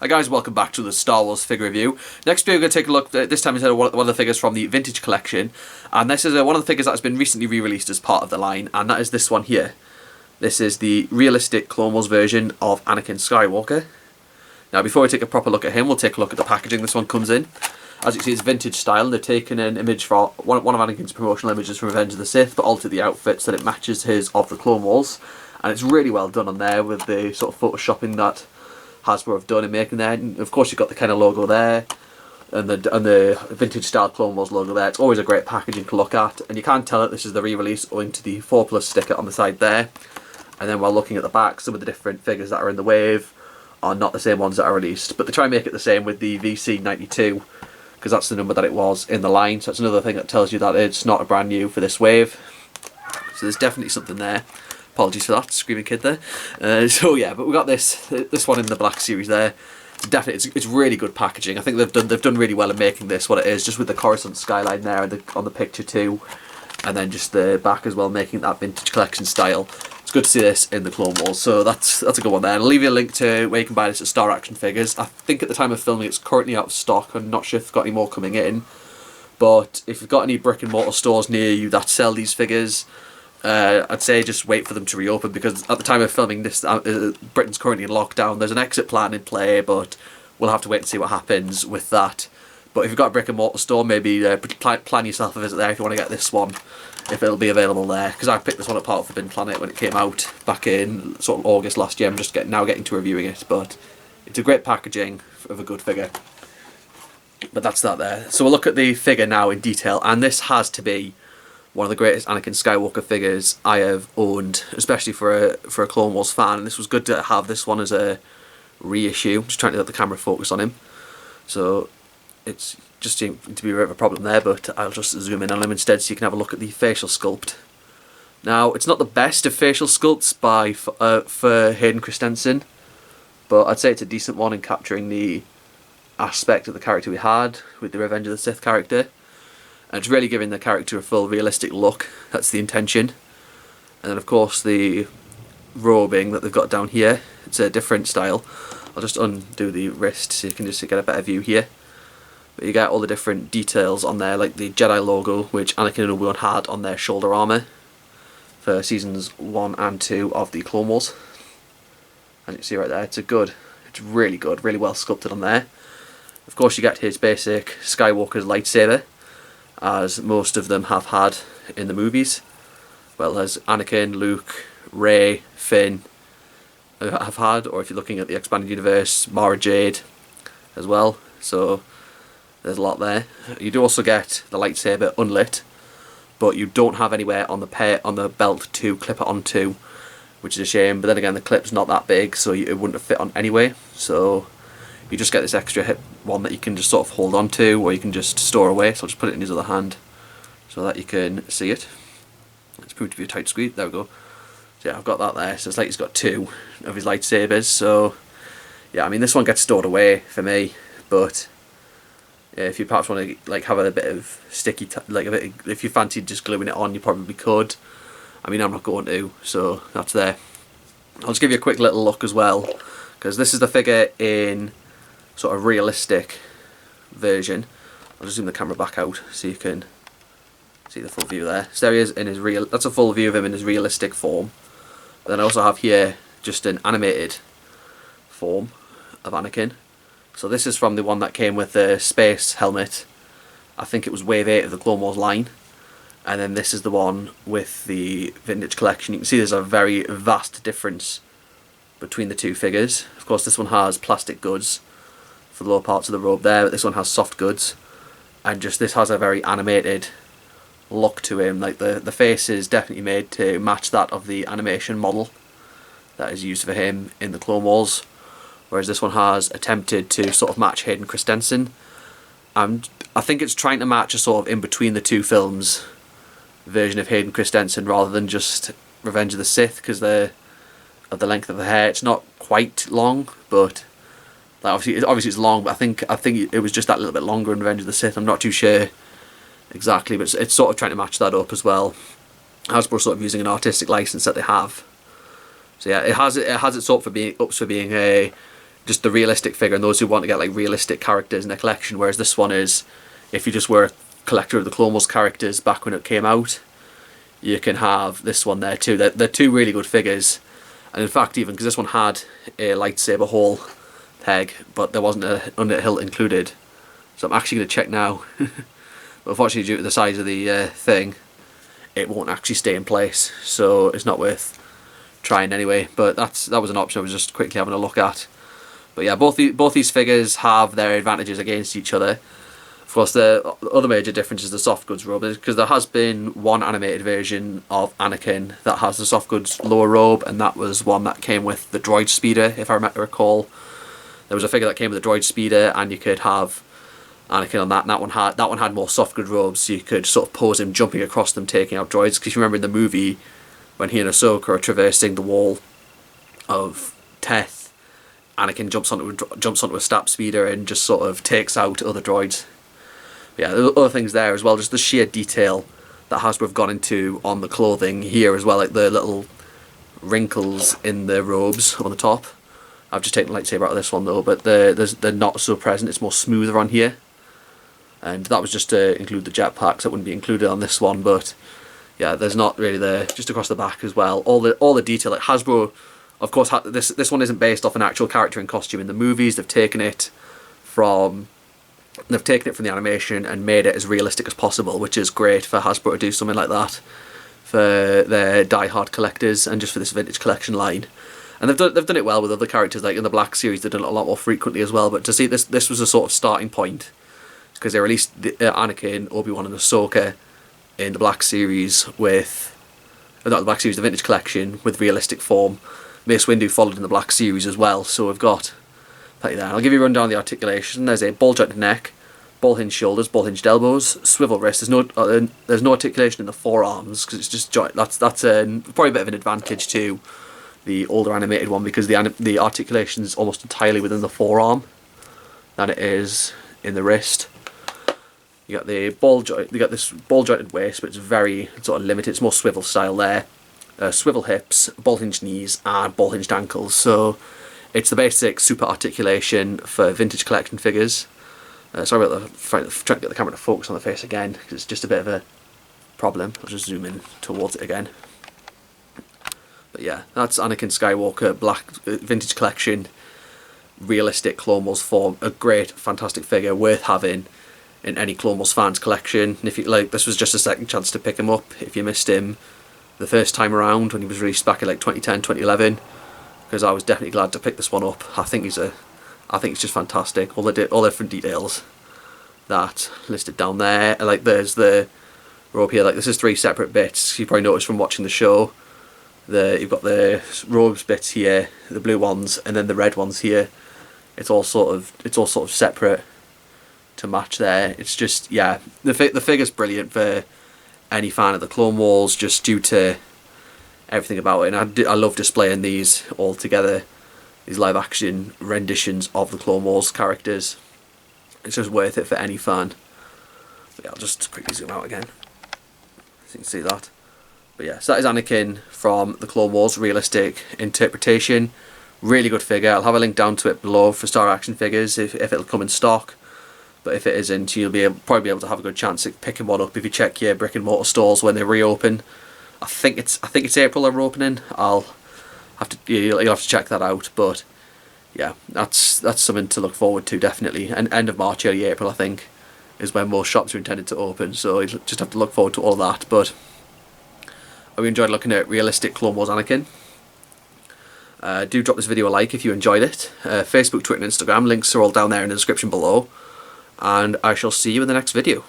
Hi guys, welcome back to the Star Wars figure review. Next we're going to take a look, this time instead of one of the figures from the Vintage Collection. And this is one of the figures that has been recently re-released as part of the line, and that is this one here. This is the realistic Clone Wars version of Anakin Skywalker. Now before we take a proper look at him, we'll take a look at the packaging this one comes in. As you can see, it's vintage style. They've taken an image from one of Anakin's promotional images from Revenge of the Sith, but altered the outfit so that it matches his of the Clone Wars. And it's really well done on there with the sort of photoshopping that Hasbro have done in making there. And of course you've got the kind of logo there and the vintage style Clone Wars logo there. It's always a great packaging to look at, and you can't tell that this is the re-release owing to the 4+ sticker on the side there. And then while looking at the back, some of the different figures that are in the wave are not the same ones that are released, but they try and make it the same with the VC92 because that's the number that it was in the line. So that's another thing that tells you that it's not a brand new for this wave. So there's definitely something there. Apologies for that, screaming kid there. So yeah, but we got this one in the black series there. Definitely, it's really good packaging. I think they've done really well in making this what it is, just with the Coruscant skyline there and on the picture too, and then just the back as well, making that vintage collection style. It's good to see this in the Clone Wars, so that's a good one there. And I'll leave you a link to where you can buy this at Star Action Figures. I think at the time of filming it's currently out of stock. I'm not sure if they've got any more coming in, but if you've got any brick and mortar stores near you that sell these figures, I'd say just wait for them to reopen, because at the time of filming this, Britain's currently in lockdown. There's an exit plan in play, but we'll have to wait and see what happens with that. But if you've got a brick and mortar store, maybe plan yourself a visit there if you want to get this one, if it'll be available there. Because I picked this one apart for Bin Planet when it came out back in sort of August last year. I'm just now getting to reviewing it, but it's a great packaging of a good figure. But that's that there. So we'll look at the figure now in detail, and this has to be one of the greatest Anakin Skywalker figures I have owned, especially for a Clone Wars fan. And this was good to have this one as a reissue. I'm just trying to let the camera focus on him. So it's just seemed to be a bit of a problem there, but I'll just zoom in on him instead so you can have a look at the facial sculpt. Now, it's not the best of facial sculpts for Hayden Christensen, but I'd say it's a decent one in capturing the aspect of the character we had with the Revenge of the Sith character. And it's really giving the character a full realistic look. That's the intention. And then of course the robing that they've got down here, it's a different style. I'll just undo the wrist so you can just get a better view here. But you get all the different details on there, like the Jedi logo, which Anakin and Obi-Wan had on their shoulder armour for seasons 1 and 2 of the Clone Wars. And you see right there, it's really good, really well sculpted on there. Of course you get his basic Skywalker's lightsaber, as most of them have had in the movies. Well, as Anakin, Luke, Rey, Finn have had, or if you're looking at the expanded universe, Mara Jade as well. So there's a lot there. You do also get the lightsaber unlit, but you don't have anywhere on the belt to clip it onto, which is a shame. But then again, the clip's not that big, so it wouldn't have fit on anyway. So you just get this extra hip one that you can just sort of hold on to, or you can just store away. So I'll just put it in his other hand so that you can see it. It's proved to be a tight squeeze. There we go. So yeah, I've got that there. So it's like he's got 2 of his lightsabers. So yeah, I mean this one gets stored away for me, but yeah, if you perhaps want to like have a bit of sticky, if you fancied just gluing it on, you probably could. I mean, I'm not going to, so that's there. I'll just give you a quick little look as well, because this is the figure in sort of realistic version. I'll just zoom the camera back out so you can see the full view there. So there he is in his that's a full view of him in his realistic form. But then I also have here just an animated form of Anakin. So this is from the one that came with the space helmet. I think it was Wave 8 of the Clone Wars line. And then this is the one with the Vintage Collection. You can see there's a very vast difference between the two figures. Of course this one has plastic goods for the lower parts of the robe there, but this one has soft goods. And just this has a very animated look to him. Like the face is definitely made to match that of the animation model that is used for him in the Clone Wars. Whereas this one has attempted to sort of match Hayden Christensen. And I think it's trying to match a sort of in between the two films version of Hayden Christensen rather than just Revenge of the Sith, because of the length of the hair. It's not quite long, but like obviously it's long, but I think it was just that little bit longer in Revenge of the Sith. I'm not too sure exactly, but it's sort of trying to match that up as well. Hasbro sort of using an artistic license that they have. So yeah, it has it sort of for being a just the realistic figure and those who want to get like realistic characters in their collection, whereas this one is, if you just were a collector of the Clone Wars characters back when it came out, you can have this one there too. They're two really good figures, and in fact, even because this one had a lightsaber hole peg, but there wasn't a under hilt included, so I'm actually going to check now. But unfortunately, due to the size of the thing, it won't actually stay in place, so it's not worth trying anyway. But that was an option I was just quickly having a look at. But yeah, both these figures have their advantages against each other. Of course, the other major difference is the soft goods robe, because there has been one animated version of Anakin that has the soft goods lower robe, and that was one that came with the droid speeder, if I recall. There was a figure that came with the droid speeder, and you could have Anakin on that, and that one had more soft goods robes, so you could sort of pose him jumping across them, taking out droids. Because if you remember in the movie, when he and Ahsoka are traversing the wall of Teth, Anakin jumps onto a stab speeder and just sort of takes out other droids. But yeah, there are other things there as well, just the sheer detail that Hasbro have gone into on the clothing here as well, like the little wrinkles in the robes on the top. I've just taken the lightsaber out of this one though, but they're not so present, it's more smoother on here. And that was just to include the jetpacks, that wouldn't be included on this one, but yeah, there's not really there, just across the back as well. All the detail, like Hasbro, of course, this one isn't based off an actual character in costume in the movies. They've taken it from the animation and made it as realistic as possible, which is great for Hasbro to do something like that for their die-hard collectors and just for this vintage collection line. And they've done it well with other characters, like in the Black series they've done it a lot more frequently as well. But to see this was a sort of starting point, because they released Anakin, Obi-Wan and Ahsoka in the Black series with, not the Black series, the vintage collection with realistic form. Mace Windu followed in the Black series as well, so we've got plenty there. I'll give you a rundown of the articulation. There's a ball jointed neck, ball hinged shoulders, ball hinged elbows, swivel wrist. There's no articulation in the forearms because it's just joint. That's probably a bit of an advantage to the older animated one, because the articulation is almost entirely within the forearm than it is in the wrist. You got the you got this ball jointed waist, but it's very sort of limited. It's more swivel style there. Swivel hips, ball hinged knees, and ball hinged ankles. So it's the basic super articulation for vintage collection figures. Sorry about trying to get the camera to focus on the face again, because it's just a bit of a problem. I'll just zoom in towards it again. But yeah, that's Anakin Skywalker Black vintage collection, realistic Clone Wars form. A great, fantastic figure, worth having in any Clone Wars fans collection. And if you like, this was just a second chance to pick him up if you missed him the first time around when he was released back in like 2010, 2011. Because I was definitely glad to pick this one up. I think it's just fantastic. All the different details that listed down there. And like there's the robe here. Like this is 3 separate bits. You probably noticed from watching the show. You've got the robes bits here, the blue ones, and then the red ones here. It's all sort of separate to match there. It's just, yeah, the figure's brilliant for any fan of the Clone Wars, just due to everything about it. And I love displaying these all together, these live action renditions of the Clone Wars characters. It's just worth it for any fan. But yeah, I'll just quickly zoom out again so you can see that. But yeah, so that is Anakin from the Clone Wars realistic interpretation. Really good figure. I'll have a link down to it below for Star Action figures if it'll come in stock. But if it isn't, you'll probably be able to have a good chance at picking one up if you check your brick and mortar stores when they reopen. I think it's April they're opening. You'll have to check that out. But yeah, that's something to look forward to definitely. And end of March, early April, I think, is when most shops are intended to open. So you just have to look forward to all of that. But I hope you enjoyed looking at realistic Clone Wars Anakin. Do drop this video a like if you enjoyed it. Facebook, Twitter and Instagram, links are all down there in the description below. And I shall see you in the next video.